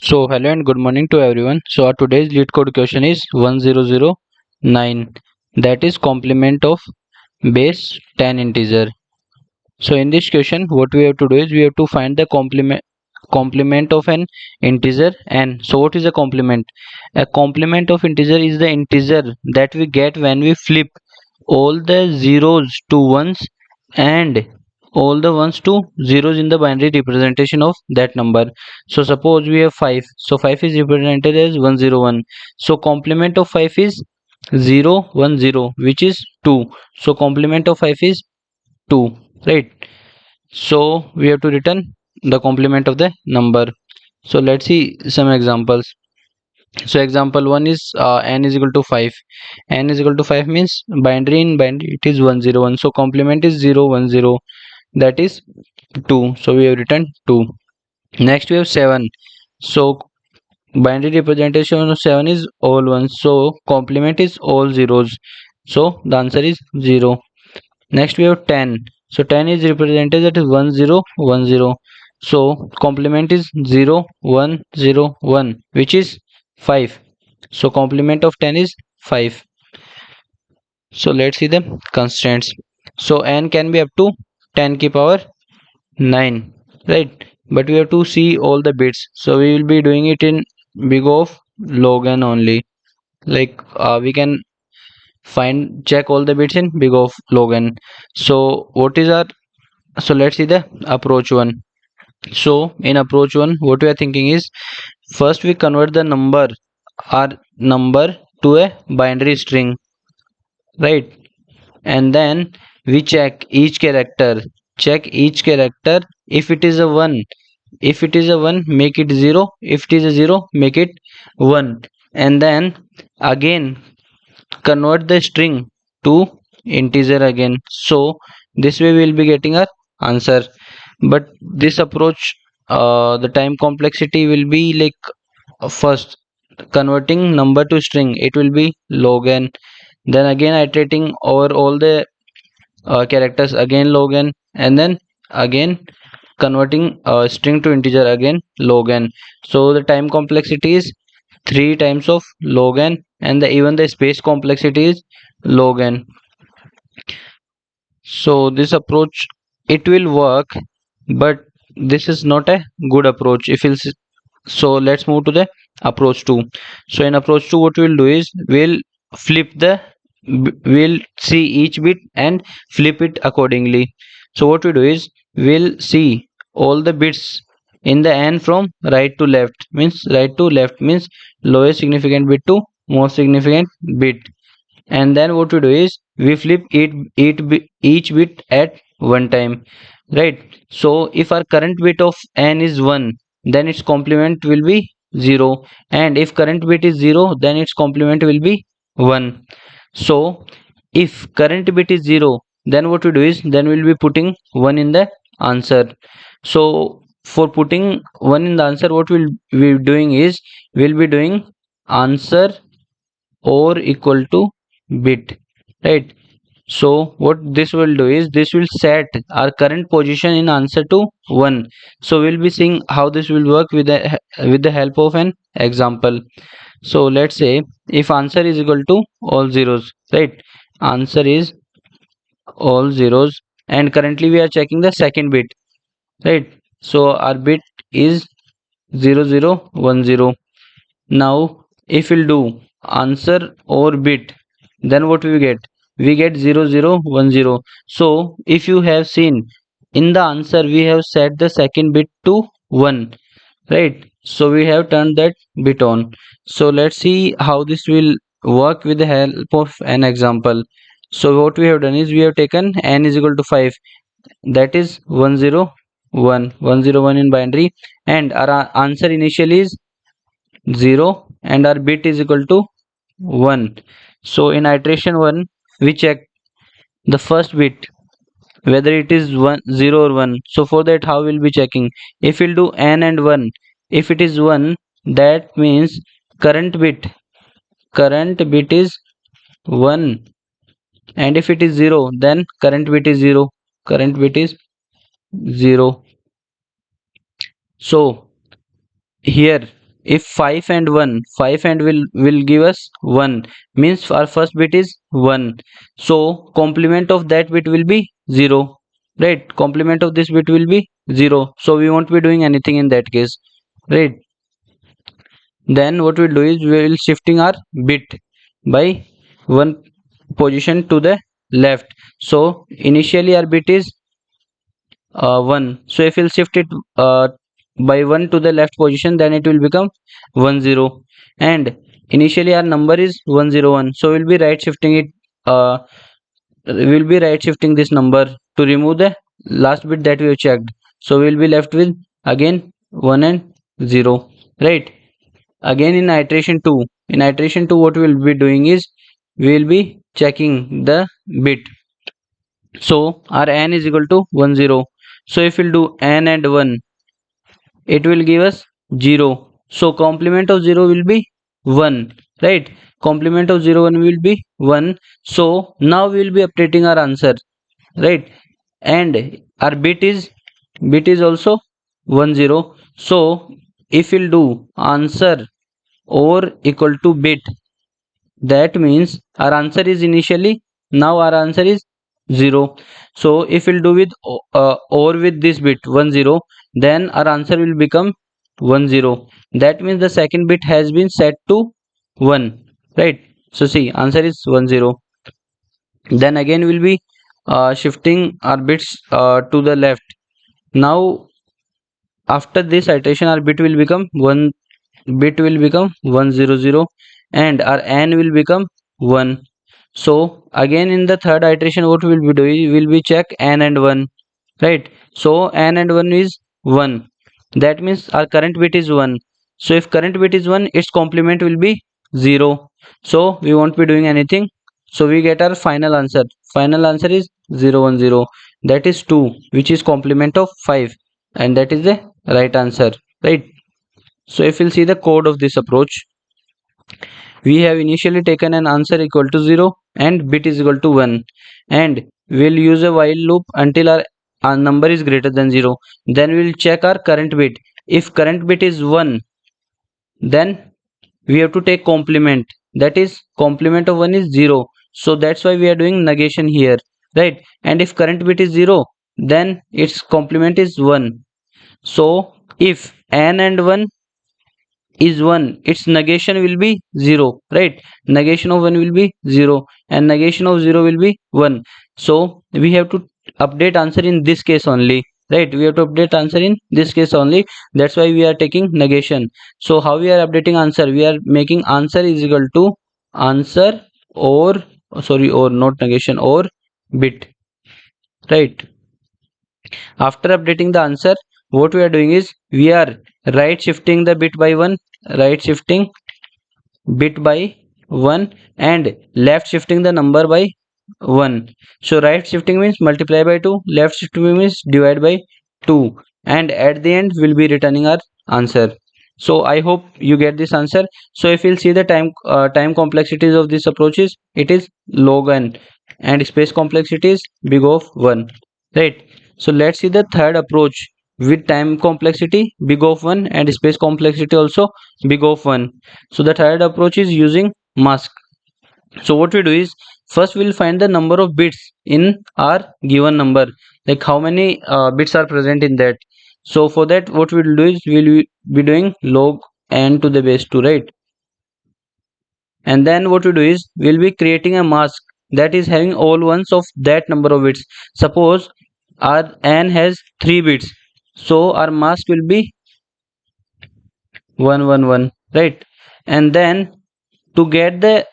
So hello and good morning to everyone. So our today's lead code question is 1009, that is complement of base 10 integer. So in this question what we have to do is we have to find the complement of an integer n. So what is a complement? A complement of integer is the integer that we get when we flip all the zeros to ones and all the ones to zeros in the binary representation of that number. So suppose we have 5, so 5 is represented as 101, so complement of 5 is 010, which is 2. So complement of 5 is 2, right? So we have to return the complement of the number. So let's see some examples. So example 1 is n is equal to 5. N is equal to 5 means binary in binary it is 101, so complement is 010, that is 2, so we have written 2. Next we have 7. So binary representation of 7 is all ones, so complement is all zeros, so the answer is 0. Next we have 10. So 10 is represented as 1010, so complement is 0101, which is 5, so complement of 10 is 5. So let's see the constraints. So n can be up to 10 ki power 9, right? But we have to see all the bits, so we will be doing it in big of log n only. Like we can find check all the bits in big of log n. So what is our, so let's see the approach one. So in approach one what we are thinking is, first we convert the number to a binary string, right? And then we check each character. If it is a 1, if it is a 1 make it 0, if it is a 0 make it 1, and then again convert the string to integer again. So this way we will be getting our answer. But this approach, the time complexity will be like, first converting number to string it will be log n, then again iterating over all the characters again log n, and then again converting string to integer again log n. So the time complexity is 3 times of log n, and even the space complexity is log n. So this approach it will work, but this is not a good approach if you'll so let's move to the approach 2. So in approach 2 what we'll do is we'll flip the we'll see each bit and flip it accordingly. So what we do is we'll see all the bits in the n from right to left, means right to left means lowest significant bit to most significant bit, and then what we do is we flip each bit at one time, right? So if our current bit of n is 1, then its complement will be 0, and if current bit is 0 then its complement will be 1. So if current bit is 0, then what we do is then we'll be putting 1 in the answer. So for putting 1 in the answer what we'll be doing is we'll be doing answer or equal to bit, right? So what this will do is this will set our current position in answer to 1. So we'll be seeing how this will work with the help of an example. So let's say if answer is equal to all zeros, right? Answer is all zeros, and currently we are checking the second bit, right? So our bit is 0010. Now if we'll do answer or bit, then what we get? We get 0010. So if you have seen in the answer we have set the second bit to 1, right? So we have turned that bit on. So let's see how this will work with the help of an example. So what we have done is we have taken n is equal to 5, that is 101 in binary, and our answer initially is 0 and our bit is equal to 1. So in iteration 1 we check the first bit whether it is 1 0 or 1. So for that how we'll be checking? If we'll do n and 1, if it is 1 that means current bit is 1, and if it is 0 then current bit is 0, current bit is 0. So here if 5 and 1, 5 and will give us 1, means our first bit is 1, so complement of that bit will be 0, right? Complement of this bit will be 0, so we won't be doing anything in that case, right? Then what we'll do is we will shifting our bit by one position to the left. So initially our bit is 1, so if we'll shift it by 1 to the left position, then it will become 1 0. And initially our number is 101, so we'll be right shifting it, we'll be right shifting this number to remove the last bit that we have checked, so we'll be left with again 1 and 0, right? Again in iteration 2, in iteration 2 what we will be doing is we will be checking the bit. So our n is equal to 1 0, so if we'll do n and 1, it will give us 0, so complement of 0 will be 1, right? Complement of 0 1 will be 1, so now we will be updating our answer, right? And our bit is also 1 0, so if we'll do answer or equal to bit, that means our answer is initially, now our answer is 0. So if we'll do with or with this bit 1 0, then our answer will become 1 0, that means the second bit has been set to 1, right? So see, answer is 1 0. Then again we'll be shifting our bits to the left. Now after this iteration our bit will become 1, bit will become 100, and our n will become 1. So again in the third iteration what we will be doing, we will be check n and 1, right? So n and 1 is 1, that means our current bit is 1, so if current bit is 1, its complement will be 0, so we won't be doing anything, so we get our final answer. Final answer is 010, that is 2, which is complement of 5, and that is the right answer, right? So if we'll see the code of this approach, we have initially taken an answer equal to 0 and bit is equal to 1, and we'll use a while loop until our number is greater than 0. Then we'll check our current bit. If current bit is 1, then we have to take complement, that is complement of 1 is 0, so that's why we are doing negation here, right? And if current bit is 0, then its complement is 1. So if n and 1 is 1, its negation will be 0, right? Negation of 1 will be 0 and negation of 0 will be 1, so we have to update answer in this case only, right? We have to update answer in this case only, that's why we are taking negation. So how we are updating answer, we are making answer is equal to answer or, sorry, or not negation, or bit, right? After updating the answer, what we are doing is we are right shifting the bit by 1, right shifting bit by 1, and left shifting the number by 1. So right shifting means multiply by 2, left shifting means divide by 2, and at the end we'll be returning our answer. So I hope you get this answer. So if you'll see the time complexities of this approaches, it is log n, and space complexity is big of 1, right? So let's see the third approach with time complexity big of 1 and space complexity also big of 1. So the third approach is using mask. So what we do is first we'll find the number of bits in our given number, like how many bits are present in that. So for that what we'll do is we'll be doing log n to the base 2, right? And then what we do is we'll be creating a mask that is having all ones of that number of bits. Suppose our n has 3 bits, so our mask will be 111, right? And then to get the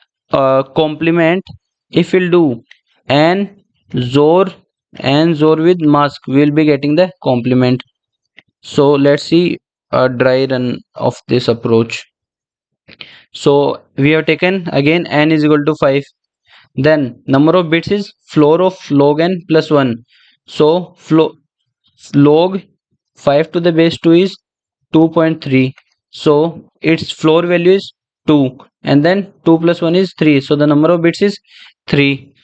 complement, if we'll do n zor with mask, we'll be getting the complement. So let's see a dry run of this approach. So we have taken again n is equal to 5, then number of bits is floor of log n plus 1, so log 5 to the base 2 is 2.3, so its floor value is 2, and then 2 plus 1 is 3, so the number of bits is 3,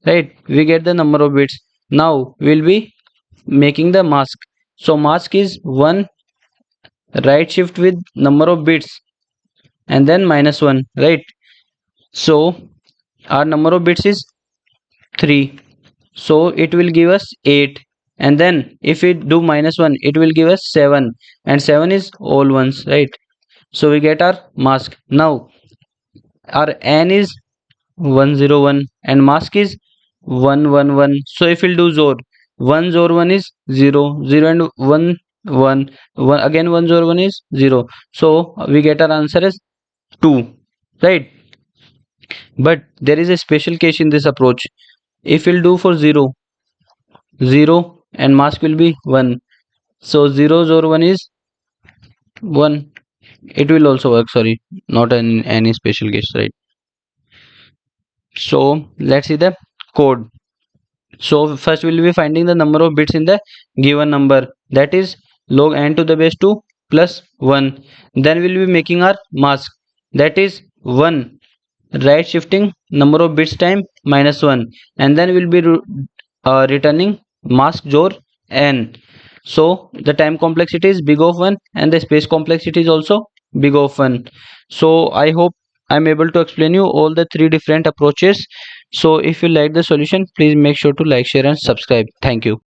right? We get the number of bits. Now we'll be making the mask. So mask is 1 right shift with number of bits and then -1, right? So our number of bits is 3, so it will give us 8, and then if we do -1 it will give us 7, and 7 is all ones, right? So we get our mask. Now our n is 101 and mask is 111. So if we'll do zor, 1 zor 1 is 0, 0 and 1 1, 1 again 1 zor 1 is 0. So we get our answer as 2, right? But there is a special case in this approach. If we'll do for 0, 0 and mask will be 1. So 0 zor 1 is 1. It will also work, sorry, not in any special case, right? So let's see the code. So first we'll be finding the number of bits in the given number, that is log n to the base 2 plus 1. Then we'll be making our mask, that is 1, right shifting number of bits time -1, and then we'll be returning mask jor n. So the time complexity is big of 1 and the space complexity is also big of 1. So I hope I'm able to explain you all the three different approaches. So if you like the solution, please make sure to like, share and subscribe. Thank you.